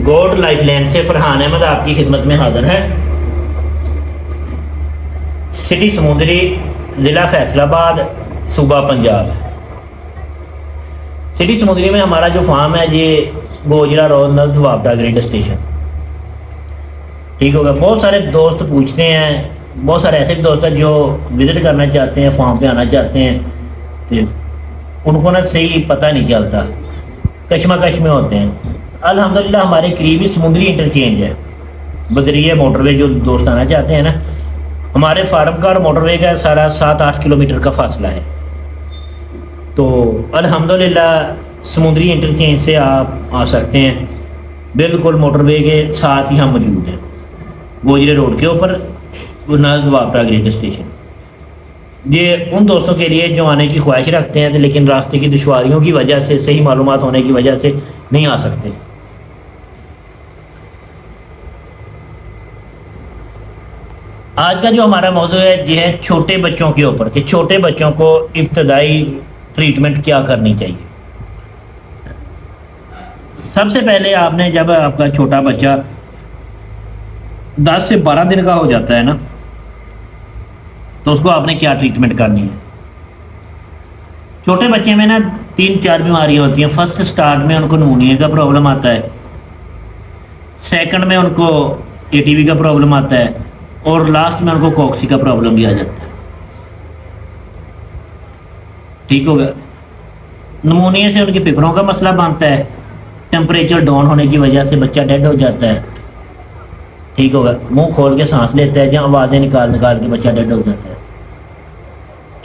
Good life line سے فرحان احمد آپ کی خدمت میں حاضر ہے۔ سٹی سمندری، ضلع فیصل آباد، صوبہ پنجاب۔ سٹی سمندری میں ہمارا جو فارم ہے یہ گوجرا روڈ نزد وابڈا گریڈ اسٹیشن، ٹھیک ہوگا۔ بہت سارے دوست پوچھتے ہیں، بہت سارے ایسے دوست ہیں جو وزٹ کرنا چاہتے ہیں، فارم پہ آنا چاہتے ہیں، تو ان کو نا صحیح پتہ نہیں چلتا، کشمکش میں ہوتے ہیں۔ الحمدللہ ہمارے قریبی سمندری انٹرچینج ہے، بدریہ موٹر وے، جو دوست آنا چاہتے ہیں نا، ہمارے فارم کا اور موٹر وے کا سارا 7-8 کلومیٹر کا فاصلہ ہے۔ تو الحمدللہ سمندری انٹرچینج سے آپ آ سکتے ہیں، بالکل موٹر وے کے ساتھ ہی ہم موجود ہیں، گوجرے روڈ کے اوپر نزد وابڈا گریڈ اسٹیشن۔ یہ ان دوستوں کے لیے جو آنے کی خواہش رکھتے ہیں لیکن راستے کی دشواریوں کی وجہ سے، صحیح معلومات ہونے کی وجہ سے نہیں آ سکتے۔ آج کا جو ہمارا موضوع ہے یہ ہے چھوٹے بچوں کے اوپر، کہ چھوٹے بچوں کو ابتدائی ٹریٹمنٹ کیا کرنی چاہیے۔ سب سے پہلے آپ نے، جب آپ کا چھوٹا بچہ 10 سے 12 دن کا ہو جاتا ہے نا، تو اس کو آپ نے کیا ٹریٹمنٹ کرنی ہے۔ چھوٹے بچے میں نا 3-4 بیماریاں ہوتی ہیں۔ فرسٹ سٹارٹ میں ان کو نمونیا کا پرابلم آتا ہے، سیکنڈ میں ان کو ATV کا پرابلم آتا ہے، اور لاسٹ میں ان کو کوکسی کا پرابلم بھی آ جاتا ہے، ٹھیک ہوگا۔ نمونیا سے ان کی پھپھڑوں کا مسئلہ بنتا ہے، ٹیمپریچر ڈاؤن ہونے کی وجہ سے بچہ ڈیڈ ہو جاتا ہے، ٹھیک ہوگا۔ منہ کھول کے سانس لیتا ہے، جہاں آوازیں نکال کے بچہ ڈیڈ ہو جاتا ہے۔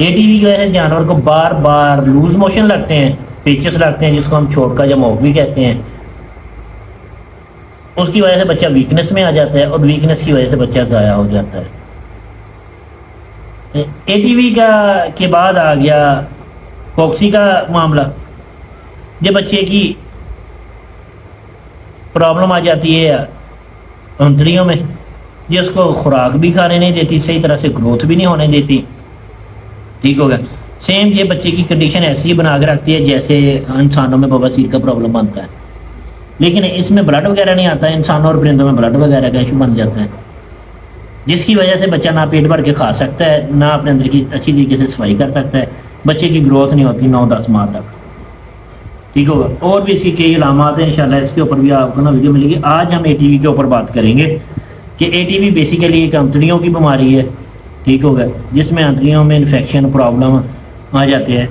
ATV جو ہے جانور کو بار بار لوز موشن لگتے ہیں، پیچس لگتے ہیں، جس کو ہم چھوٹ کا جموک بھی کہتے ہیں۔ اس کی وجہ سے بچہ ویکنس میں آ جاتا ہے، اور ویکنس کی وجہ سے بچہ ضائع ہو جاتا ہے۔ ATV کا کے بعد آ گیا کوکسی کا معاملہ۔ جب بچے کی پرابلم آ جاتی ہے انتڑیوں میں، جس کو خوراک بھی کھانے نہیں دیتی، صحیح طرح سے گروتھ بھی نہیں ہونے دیتی، ٹھیک ہوگا۔ سیم یہ بچے کی کنڈیشن ایسی ہی بنا کے رکھتی ہے جیسے انسانوں میں بواسیر کا پرابلم بنتا ہے، لیکن اس میں بلڈ وغیرہ نہیں آتا ہے۔ انسانوں اور پرندوں میں بلڈ وغیرہ کا ایشو بن جاتا ہے، جس کی وجہ سے بچہ نہ پیٹ بھر کے کھا سکتا ہے، نہ اپنے اندر کی اچھی طریقے سے صفائی کر سکتا ہے، بچے کی گروتھ نہیں ہوتی 9-10 ماہ تک، ٹھیک ہوگا۔ اور بھی اس کی کئی علامات ہیں، انشاءاللہ اس کے اوپر بھی آپ کو نا ویڈیو ملے گی۔ آج ہم ATV کے اوپر بات کریں گے کہ ATV بیسیکلی ایک انتڑیوں کی بیماری ہے، ٹھیک ہوگا، جس میں انتڑیوں میں انفیکشن پرابلم آ جاتے ہیں۔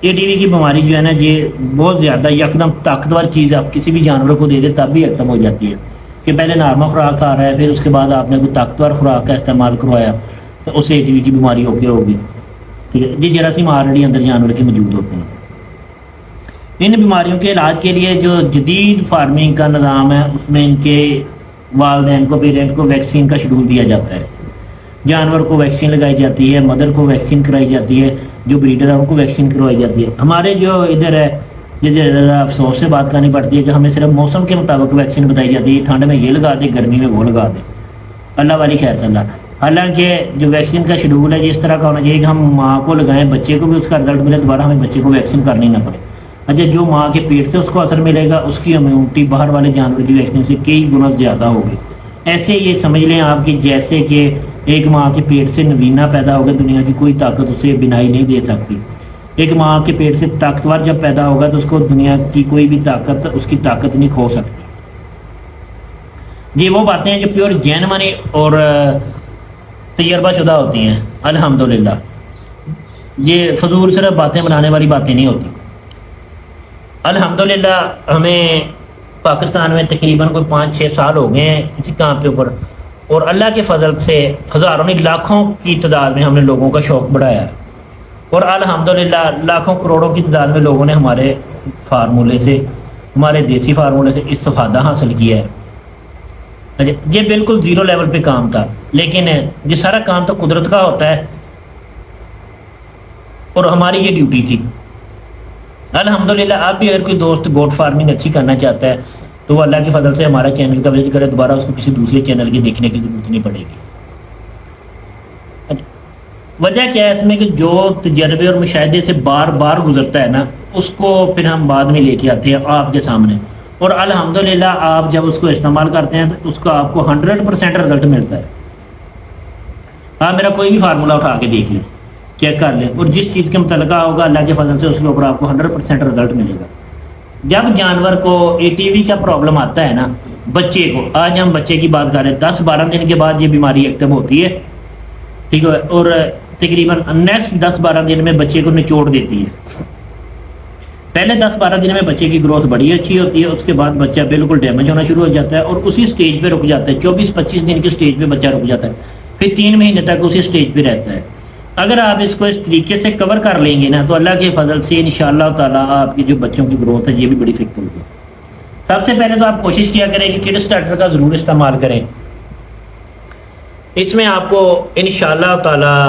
ATV کی بیماری جو ہے نا یہ بہت زیادہ یکدم طاقتور چیز آپ کسی بھی جانور کو دے دیں تب بھی یکدم ہو جاتی ہے، کہ پہلے نارمل خوراک کھا رہا ہے، پھر اس کے بعد آپ نے کوئی طاقتور خوراک کا استعمال کروایا تو اسے ATV کی بیماری ہو کے ہوگی، ٹھیک ہے۔ یہ جراثیم آلریڈی اندر جانور کے موجود ہوتے ہیں۔ ان بیماریوں کے علاج کے لیے جو جدید فارمنگ کا نظام ہے، اس میں ان کے والدین کو، پیرنٹ کو ویکسین کا شیڈول دیا جاتا ہے۔ جانور کو ویکسین لگائی جاتی ہے، مدر کو ویکسین کرائی جاتی ہے، جو بریڈر ہے ان کو ویکسین کروائی جاتی ہے۔ ہمارے جو ادھر ہے یہ ذرا افسوس سے بات کرنی پڑتی ہے کہ ہمیں صرف موسم کے مطابق ویکسین بتائی جاتی ہے، ٹھنڈ میں یہ لگا دیں، گرمی میں وہ لگا دیں، اللہ والی خیر صلی اللہ۔ حالانکہ جو ویکسین کا شیڈول ہے یہ اس طرح کا ہونا چاہیے کہ ہم ماں کو لگائیں، بچے کو بھی اس کا رزلٹ ملے، دوبارہ ہمیں بچے کو ویکسین کرنی نہ پڑے۔ اچھا، جو ماں کے پیٹ سے اس کو اثر ملے گا، اس کی امیونٹی باہر والے جانور کی ویکسین سے کئی گنا زیادہ ہوگی۔ ایسے یہ سمجھ لیں آپ کی جیسے کہ ایک ماں کے پیٹ سے نوینہ پیدا ہوگا، دنیا کی کوئی طاقت اسے بنائی نہیں دے سکتی۔ ایک ماں کے پیٹ سے طاقتور جب پیدا ہوگا تو اس کو دنیا کی کوئی بھی طاقت اس کی طاقت نہیں کھو سکتی۔ یہ وہ باتیں ہیں جو پیور جینوانی اور تجربہ شدہ ہوتی ہیں، الحمدللہ۔ یہ فضول صرف باتیں بنانے والی باتیں نہیں ہوتی۔ الحمدللہ ہمیں پاکستان میں تقریباً کوئی 5-6 سال ہو گئے ہیں اسی کام کے اوپر، اور اللہ کے فضل سے ہزاروں نہیں لاکھوں کی تعداد میں ہم نے لوگوں کا شوق بڑھایا ہے، اور الحمدللہ لاکھوں کروڑوں کی تعداد میں لوگوں نے ہمارے فارمولے سے، ہمارے دیسی فارمولے سے استفادہ حاصل کیا ہے۔ یہ بالکل زیرو لیول پہ کام تھا، لیکن یہ سارا کام تو قدرت کا ہوتا ہے، اور ہماری یہ ڈیوٹی تھی۔ الحمدللہ اب بھی اگر کوئی دوست گوٹ فارمنگ اچھی کرنا چاہتا ہے تو وہ اللہ کے فضل سے ہمارا چینل کا وزٹ کرے، دوبارہ اس کو کسی دوسرے چینل کی دیکھنے کی ضرورت نہیں پڑے گی۔ وجہ کیا ہے اس میں کہ جو تجربے اور مشاہدے سے بار بار گزرتا ہے نا، اس کو پھر ہم بعد میں لے کے آتے ہیں آپ کے سامنے، اور الحمدللہ آپ جب اس کو استعمال کرتے ہیں تو اس کا آپ کو 100% رزلٹ ملتا ہے. آپ میرا کوئی بھی فارمولہ اٹھا کے دیکھ لیں, چیک کر لیں, اور جس چیز کے متعلقہ ہوگا اللہ کے فضل سے اس کے اوپر آپ کو 100% رزلٹ ملے گا. جب جانور کو ATV کا پرابلم آتا ہے نا, بچے کو, آج ہم بچے کی بات کر رہے ہیں, 10-12 دن کے بعد یہ بیماری ایکٹیو ہوتی ہے, ٹھیک ہے, اور تقریباً نیکسٹ 10-12 دن میں بچے کو نچوڑ دیتی ہے. پہلے 10-12 دن میں بچے کی گروتھ بڑی اچھی ہوتی ہے, اس کے بعد بچہ بالکل ڈیمیج ہونا شروع ہو جاتا ہے اور اسی سٹیج پہ رک جاتا ہے. 24-25 دن کی سٹیج پہ بچہ رک جاتا ہے, پھر 3 مہینے تک اسی سٹیج پہ رہتا ہے. اگر آپ اس کو اس طریقے سے کور کر لیں گے نا تو اللہ کے فضل سے انشاءاللہ تعالیٰ آپ کی جو بچوں کی گروتھ ہے یہ بھی بڑی فٹ ہوگی. سب سے پہلے تو آپ کوشش کیا کریں کہ کڈ اسٹارٹر کا ضرور استعمال کریں. اس میں آپ کو انشاءاللہ تعالیٰ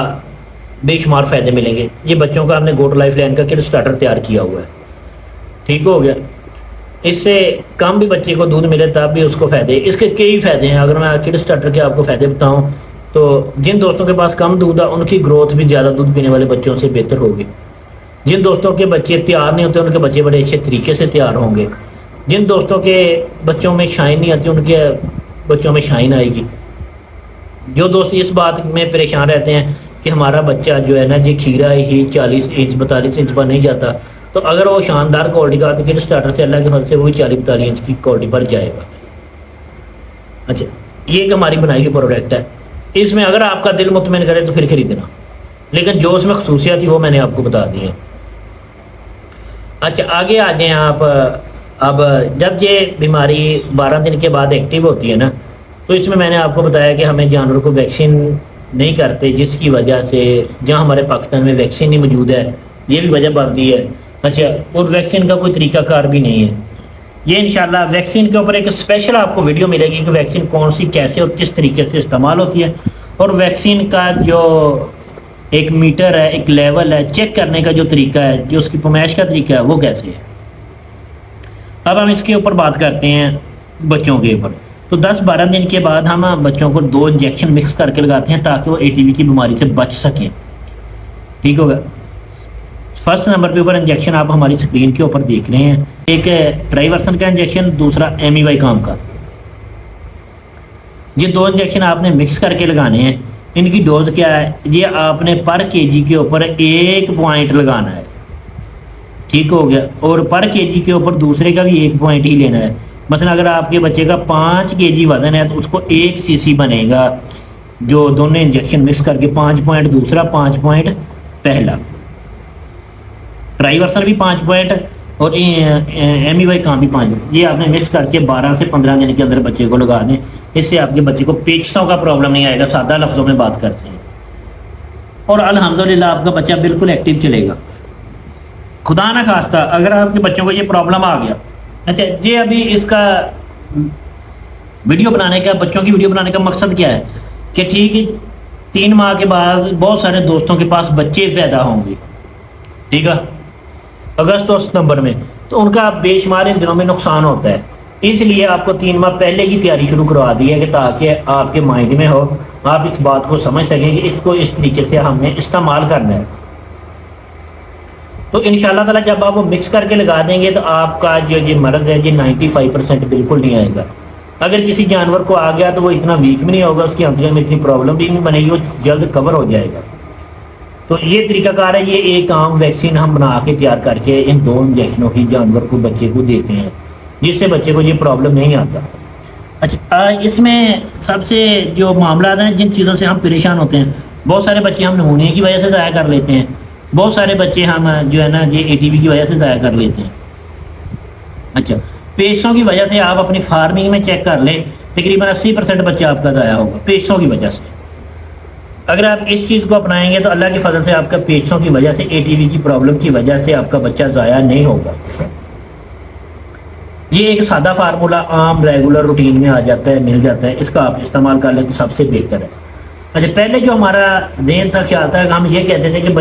بے شمار فائدے ملیں گے. یہ بچوں کا ہم نے گوٹ لائف لائن کا کڈ اسٹارٹر تیار کیا ہوا ہے, ٹھیک ہو گیا. اس سے کم بھی بچے کو دودھ ملے تب بھی اس کو فائدے, اس کے کئی فائدے ہیں. اگر میں کڈ اسٹارٹر کے آپ کو فائدے بتاؤں تو جن دوستوں کے پاس کم دودھ ہے ان کی گروتھ بھی زیادہ دودھ پینے والے بچوں سے بہتر ہوگی. جن دوستوں کے بچے تیار نہیں ہوتے ان کے بچے بڑے اچھے طریقے سے تیار ہوں گے. جن دوستوں کے بچوں میں شائن نہیں آتی ان کے بچوں میں شائن آئے گی. جو دوست اس بات میں پریشان رہتے ہیں کہ ہمارا بچہ جو ہے نا جی کھیرا ہی 40 انچ 42 انچ پر نہیں جاتا, تو اگر وہ شاندار کوالٹی کا تو کڈ اسٹارٹر سے اللہ کے فضل سے وہی 40-42 انچ کی کوالٹی پر جائے گا. اچھا, یہ ایک ہماری بنائی ہوئی پروڈکٹ ہے. اس میں اگر آپ کا دل مطمئن کرے تو پھر خریدنا, لیکن جو اس میں خصوصیات تھی وہ میں نے آپ کو بتا دی ہیں. اچھا, آگے آ جائیں آپ. اب جب یہ بیماری 12 دن کے بعد ایکٹیو ہوتی ہے نا تو اس میں نے آپ کو بتایا کہ ہمیں جانور کو ویکسین نہیں کرتے, جس کی وجہ سے جہاں ہمارے پاکستان میں ویکسین نہیں موجود ہے یہ بھی وجہ بنتی ہے. اچھا, اور ویکسین کا کوئی طریقہ کار بھی نہیں ہے. یہ انشاءاللہ ویکسین کے اوپر ایک اسپیشل آپ کو ویڈیو ملے گی کہ ویکسین کون سی, کیسے اور کس طریقے سے استعمال ہوتی ہے, اور ویکسین کا جو ایک میٹر ہے, ایک لیول ہے, چیک کرنے کا جو طریقہ ہے, جو اس کی پیمائش کا طریقہ ہے وہ کیسے ہے. اب ہم اس کے اوپر بات کرتے ہیں بچوں کے اوپر. تو 10-12 دن کے بعد ہم بچوں کو 2 انجیکشن مکس کر کے لگاتے ہیں تاکہ وہ ATV کی بیماری سے بچ سکیں, ٹھیک ہوگا. فرسٹ نمبر پہ اوپر انجیکشن آپ ہماری اسکرین کے اوپر دیکھ رہے ہیں, ایک ٹرائی ورسن کا انجیکشن, دوسرا MEY کام کا. یہ 2 انجیکشن آپ نے مکس کر کے لگانے ہیں. ان کی ڈوز کیا ہے, یہ آپ نے پر kg کے اوپر 1 پوائنٹ لگانا ہے, ٹھیک ہو گیا. اور پر kg کے اوپر دوسرے کا بھی 1 پوائنٹ ہی لینا ہے. مثلا اگر آپ کے بچے کا 5 kg وزن ہے تو اس کو 1 cc بنے گا, جو دونوں انجیکشن مکس کر کے 5 پوائنٹ دوسرا 5 پوائنٹ پہلا. ٹرائی ورسن بھی 5 پوائنٹ اور MEY کام بھی 5 پوائنٹ. یہ آپ نے مکس کر کے 12 سے 15 دن کے اندر بچے کو لگا دیں. اس سے آپ کے بچے کو پیچسوں کا پرابلم نہیں آئے گا, سادہ لفظوں میں بات کرتے ہیں, اور الحمدللہ آپ کا بچہ بالکل ایکٹیو چلے گا. خدا نہ خواستہ اگر آپ کے بچوں کو یہ پرابلم آ گیا. اچھا, یہ ابھی اس کا ویڈیو بنانے کا, بچوں کی ویڈیو بنانے کا مقصد کیا ہے کہ ٹھیک ہے 3 ماہ کے بعد بہت سارے دوستوں کے پاس بچے پیدا ہوں گے, ٹھیک ہے, اگست اور ستمبر میں, تو ان کا بے شمار ان دنوں میں نقصان ہوتا ہے. اس لیے آپ کو 3 ماہ پہلے کی تیاری شروع کروا دی ہے کہ تاکہ آپ کے مائنڈ میں ہو, آپ اس بات کو سمجھ سکیں کہ اس کو اس طریقے سے ہم نے استعمال کرنا ہے. تو انشاءاللہ تعالیٰ جب آپ وہ مکس کر کے لگا دیں گے تو آپ کا جو یہ مرض ہے یہ 95% بالکل نہیں آئے گا. اگر کسی جانور کو آ گیا تو وہ اتنا ویک بھی نہیں ہوگا, اس کی آنتڑیوں میں اتنی پرابلم بھی نہیں بنے گی, وہ جلد کور ہو جائے گا. تو یہ طریقہ کار ہے. یہ ایک عام ویکسین ہم بنا کے تیار کر کے ان 2 انجیکشنوں کی جانور کو بچے کو دیتے ہیں, جس سے بچے کو یہ پرابلم نہیں آتا. اچھا, اس میں سب سے جو معاملات ہیں جن چیزوں سے ہم پریشان ہوتے ہیں, بہت سارے بچے ہم نمونیا کی وجہ سے ضائع کر لیتے ہیں, بہت سارے بچے ہم جو ہے نا یہ ATV کی وجہ سے ضائع کر لیتے ہیں. اچھا, پیشوں کی وجہ سے آپ اپنی فارمنگ میں چیک کر لیں, تقریباً 80% بچہ آپ کا ضائع ہوگا پیشوں کی وجہ سے. اگر آپ اس چیز کو اپنائیں گے تو اللہ کے فضل سے آپ کا پیشوں کی وجہ سے ATV کی پرابلم کی وجہ سے آپ کا بچہ ضائع نہیں ہوگا. یہ ایک سادہ فارمولہ عام ریگولر روٹین میں آ جاتا ہے, مل جاتا ہے, اس کا آپ استعمال کر لیں تو سب سے بہتر ہے. اچھا, پہلے جو ہمارا ذہن تھا خیال تھا کہ ہم یہ کہتے تھے کہ